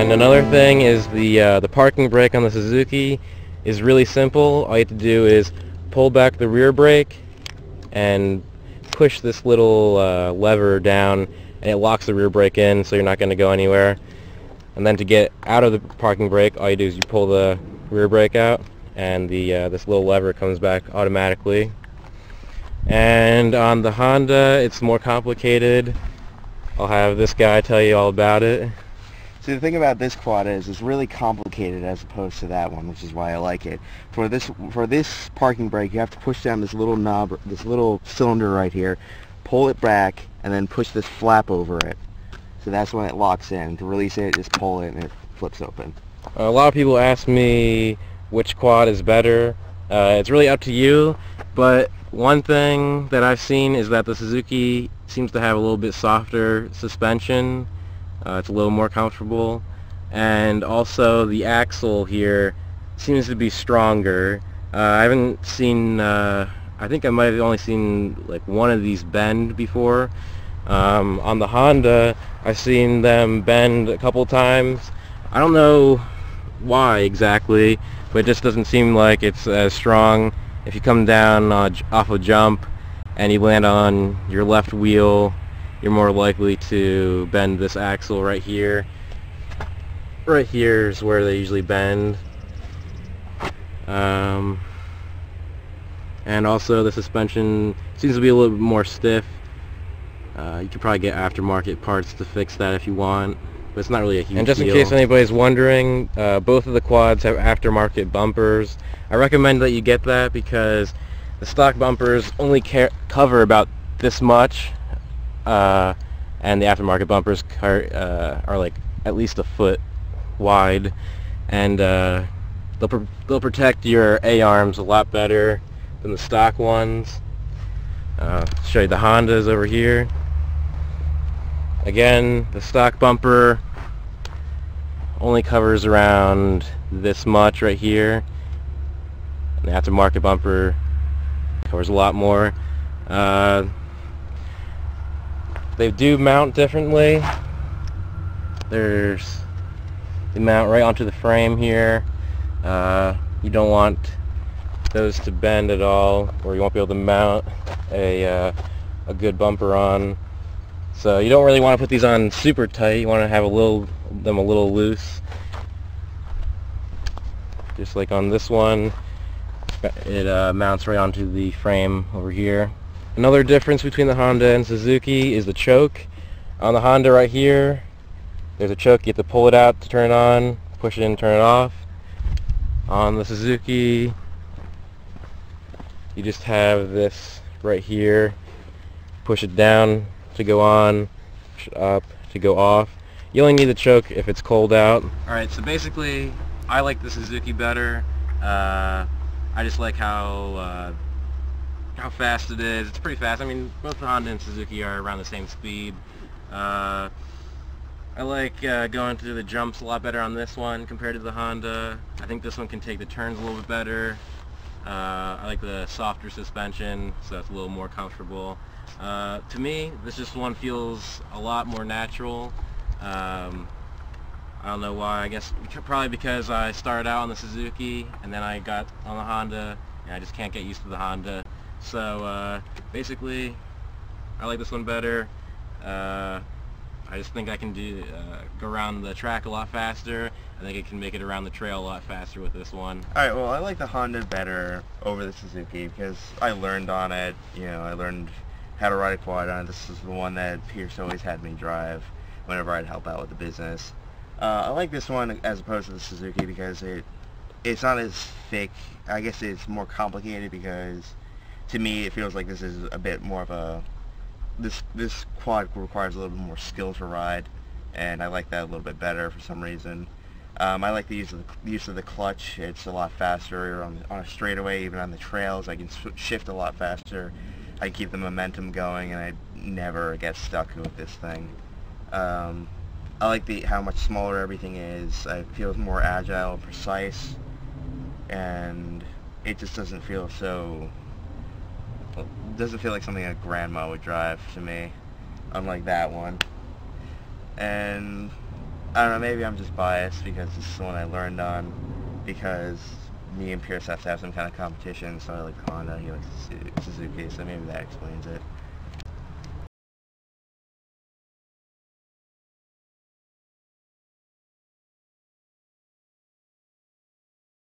And another thing is the parking brake on the Suzuki is really simple. All you have to do is pull back the rear brake and push this little lever down, and it locks the rear brake in, so you're not going to go anywhere. And then to get out of the parking brake, all you do is you pull the rear brake out, and this little lever comes back automatically. And on the Honda, it's more complicated. I'll have this guy tell you all about it. So the thing about this quad is it's really complicated as opposed to that one, which is why I like it. For this parking brake, you have to push down this little knob, this little cylinder right here, pull it back, and then push this flap over it. So that's when it locks in. To release it, just pull it and it flips open. A lot of people ask me which quad is better. It's really up to you, but one thing that I've seen is that the Suzuki seems to have a little bit softer suspension. It's a little more comfortable, and also the axle here seems to be stronger. I haven't seen, I think I might have only seen like one of these bend before. On the Honda, I've seen them bend a couple times. I don't know why exactly, but it just doesn't seem like it's as strong. If you come down off a jump and you land on your left wheel, you're more likely to bend this axle right here. Right here is where they usually bend. And also the suspension seems to be a little bit more stiff. You could probably get aftermarket parts to fix that if you want, but it's not really a huge deal. And just in case anybody's wondering, both of the quads have aftermarket bumpers. I recommend that you get that because the stock bumpers only cover about this much, and the aftermarket bumpers are like at least a foot wide, and they'll protect your A-arms a lot better than the stock ones. Show you the Hondas over here. Again, the stock bumper only covers around this much right here. And the aftermarket bumper covers a lot more. They do mount differently. They mount right onto the frame here. You don't want those to bend at all, or you won't be able to mount a good bumper on. So you don't really want to put these on super tight. You want to have them a little loose. Just like on this one, it mounts right onto the frame over here. Another difference between the Honda and Suzuki is the choke. On the Honda right here, there's a choke. You have to pull it out to turn it on, push it in, turn it off. On the Suzuki, you just have this right here. Push it down to go on, push it up to go off. You only need the choke if it's cold out. Alright, so basically, I like the Suzuki better. I just like how fast it is. It's pretty fast. I mean, both the Honda and Suzuki are around the same speed. I like going through the jumps a lot better on this one compared to the Honda. I think this one can take the turns a little bit better. I like the softer suspension, so it's a little more comfortable. To me, this one feels a lot more natural. I don't know why. I guess probably because I started out on the Suzuki and then I got on the Honda, and I just can't get used to the Honda. So basically, I like this one better. I just think I can go around the track a lot faster. I think I can make it around the trail a lot faster with this one. Alright, well, I like the Honda better over the Suzuki because I learned on it. You know, I learned how to ride a quad on it. This is the one that Pierce always had me drive whenever I'd help out with the business. I like this one as opposed to the Suzuki because it's not as thick. I guess it's more complicated because to me it feels like this is a bit more of a this quad requires a little bit more skill to ride, and I like that a little bit better for some reason. I like the use of the clutch. It's a lot faster on a straightaway, even on the trails. I can shift a lot faster. I can keep the momentum going, and I never get stuck with this thing. I like how much smaller everything is. It feels more agile and precise, and it just doesn't feel so... It doesn't feel like something a grandma would drive to me, unlike that one. And I don't know, maybe I'm just biased because this is the one I learned on, because me and Pierce have to have some kind of competition, so I like Honda, he likes Suzuki, so maybe that explains it.